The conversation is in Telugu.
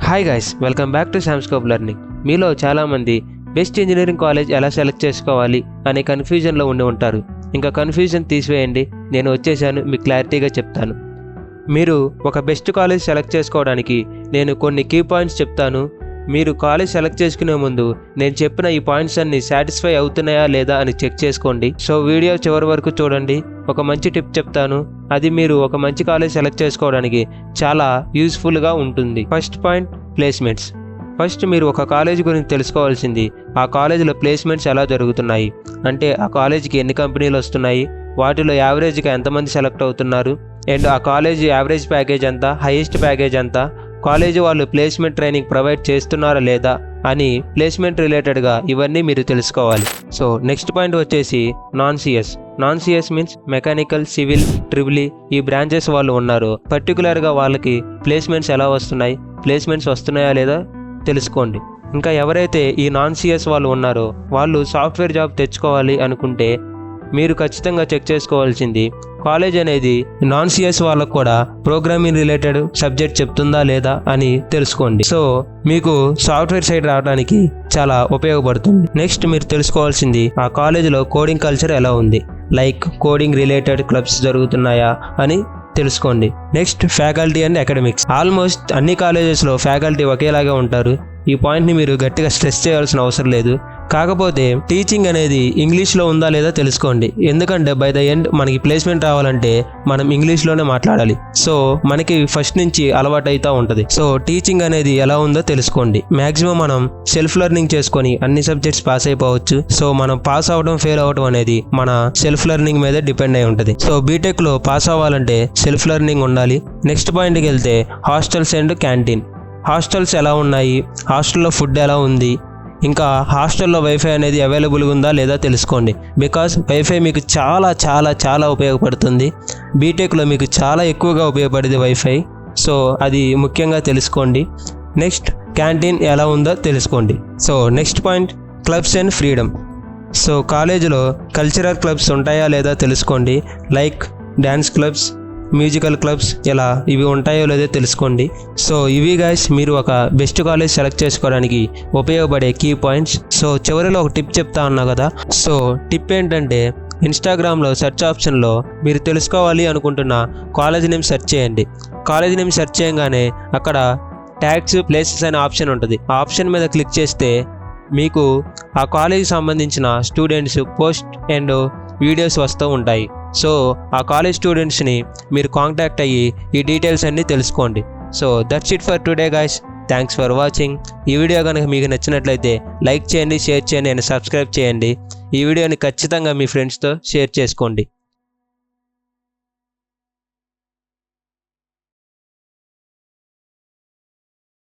Hi guys, welcome back to Samscope learning. మీలో చాలామంది బెస్ట్ ఇంజనీరింగ్ కాలేజ్ ఎలా సెలెక్ట్ చేసుకోవాలి అనే కన్ఫ్యూజన్లో ఉండి ఉంటారు. ఇంకా కన్ఫ్యూజన్ తీసివేయండి, నేను వచ్చేసాను, మీకు క్లారిటీగా చెప్తాను. మీరు ఒక బెస్ట్ కాలేజ్ సెలెక్ట్ చేసుకోవడానికి నేను కొన్ని కీ పాయింట్స్ చెప్తాను. మీరు కాలేజ్ సెలెక్ట్ చేసుకునే ముందు నేను చెప్పిన ఈ పాయింట్స్ అన్ని సాటిస్ఫై అవుతున్నాయా లేదా అని చెక్ చేసుకోండి. సో వీడియో చివరి వరకు చూడండి. ఒక మంచి టిప్ చెప్తాను, అది మీరు ఒక మంచి కాలేజ్ సెలెక్ట్ చేసుకోవడానికి చాలా యూస్ఫుల్గా ఉంటుంది. First point, placements. ఫస్ట్ మీరు ఒక కాలేజ్ గురించి తెలుసుకోవాల్సింది ఆ కాలేజీలో ప్లేస్మెంట్స్ ఎలా జరుగుతున్నాయి, అంటే ఆ కాలేజీకి ఎన్ని కంపెనీలు వస్తున్నాయి, వాటిలో యావరేజ్గా ఎంతమంది సెలెక్ట్ అవుతున్నారు, అండ్ ఆ కాలేజీ యావరేజ్ ప్యాకేజ్ ఎంత, హైయెస్ట్ ప్యాకేజ్ ఎంత, కాలేజీ వాళ్ళు ప్లేస్మెంట్ ట్రైనింగ్ ప్రొవైడ్ చేస్తున్నారా లేదా అని ప్లేస్మెంట్ రిలేటెడ్గా ఇవన్నీ మీరు తెలుసుకోవాలి. సో నెక్స్ట్ పాయింట్ వచ్చేసి non CS means mechanical, civil, triple E branches వాళ్ళు ఉన్నారు. పర్టికులర్గా వాళ్ళకి ప్లేస్మెంట్స్ ఎలా వస్తున్నాయి, ప్లేస్మెంట్స్ వస్తున్నాయా లేదా తెలుసుకోండి. ఇంకా ఎవరైతే ఈ నాన్ సిఎస్ వాళ్ళు ఉన్నారో వాళ్ళు సాఫ్ట్వేర్ జాబ్ తెచ్చుకోవాలి అనుకుంటే మీరు ఖచ్చితంగా చెక్ చేసుకోవాల్సింది కాలేజ్ అనేది నాన్ సిఎస్ వాళ్ళకు కూడా ప్రోగ్రామింగ్ రిలేటెడ్ సబ్జెక్ట్ చెప్తుందా లేదా అని తెలుసుకోండి. సో మీకు సాఫ్ట్వేర్ సైడ్ రావడానికి చాలా ఉపయోగపడుతుంది. నెక్స్ట్ మీరు తెలుసుకోవాల్సింది ఆ కాలేజీలో కోడింగ్ కల్చర్ ఎలా ఉంది, లైక్ కోడింగ్ రిలేటెడ్ క్లబ్స్ జరుగుతున్నాయా అని తెలుసుకోండి. Next faculty and academics. Almost అన్ని కాలేజెస్లో ఫ్యాకల్టీ ఒకేలాగా ఉంటారు. ఈ పాయింట్ని మీరు గట్టిగా స్ట్రెస్ చేయాల్సిన అవసరం లేదు. కాకపోతే టీచింగ్ అనేది ఇంగ్లీష్లో ఉందా లేదా తెలుసుకోండి. ఎందుకంటే బై ద ఎండ్ మనకి ప్లేస్మెంట్ రావాలంటే మనం ఇంగ్లీష్లోనే మాట్లాడాలి. సో మనకి ఫస్ట్ నుంచి అలవాటు అవుతూ ఉంటుంది. సో టీచింగ్ అనేది ఎలా ఉందో తెలుసుకోండి. మ్యాక్సిమం మనం సెల్ఫ్ లెర్నింగ్ చేసుకొని అన్ని సబ్జెక్ట్స్ పాస్ అయిపోవచ్చు. సో మనం పాస్ అవ్వడం ఫెయిల్ అవ్వడం అనేది మన సెల్ఫ్ లెర్నింగ్ మీద డిపెండ్ అయి ఉంటుంది. సో బీటెక్లో పాస్ అవ్వాలంటే సెల్ఫ్ లెర్నింగ్ ఉండాలి. నెక్స్ట్ పాయింట్కి వెళ్తే హాస్టల్స్ అండ్ క్యాంటీన్. హాస్టల్స్ ఎలా ఉన్నాయి, హాస్టల్లో ఫుడ్ ఎలా ఉంది, ఇంకా హాస్టల్లో వైఫై అనేది అవైలబుల్గా ఉందా లేదా తెలుసుకోండి. బికాస్ వైఫై మీకు చాలా చాలా చాలా ఉపయోగపడుతుంది. బీటెక్లో మీకు చాలా ఎక్కువగా ఉపయోగపడేది వైఫై. సో అది ముఖ్యంగా తెలుసుకోండి. నెక్స్ట్ క్యాంటీన్ ఎలా ఉందో తెలుసుకోండి. So next point, clubs and freedom. So కాలేజీలో కల్చరల్ క్లబ్స్ ఉంటాయా లేదా తెలుసుకోండి. Like dance clubs, musical clubs, ఇలా ఇవి ఉంటాయో లేదో తెలుసుకోండి. సో ఇవి గైస్ మీరు ఒక బెస్ట్ కాలేజ్ సెలెక్ట్ చేసుకోవడానికి ఉపయోగపడే కీ పాయింట్స్. సో చివరిలో ఒక టిప్ చెప్తా ఉన్నా కదా. సో టిప్ ఏంటంటే ఇన్స్టాగ్రామ్లో సెర్చ్ ఆప్షన్లో మీరు తెలుసుకోవాలి అనుకుంటున్న కాలేజ్ నేమ్ సెర్చ్ చేయండి. కాలేజ్ నేమ్ సెర్చ్ చేయగానే అక్కడ ట్యాగ్స్, ప్లేసెస్ అనే ఆప్షన్ ఉంటుంది. ఆ ఆప్షన్ మీద క్లిక్ చేస్తే మీకు ఆ కాలేజీకి సంబంధించిన స్టూడెంట్స్ పోస్ట్ అండ్ వీడియోస్ వస్తూ ఉంటాయి. సో ఆ కాలేజ్ స్టూడెంట్స్ని మీరు కాంటాక్ట్ అయ్యి ఈ డీటెయిల్స్ అన్నీ తెలుసుకోండి. So that's it for today guys. Thanks for watching. ఈ వీడియో కనుక మీకు నచ్చినట్లయితే లైక్ చేయండి, షేర్ చేయండి అండ్ సబ్స్క్రైబ్ చేయండి. ఈ వీడియోని ఖచ్చితంగా మీ ఫ్రెండ్స్తో షేర్ చేసుకోండి.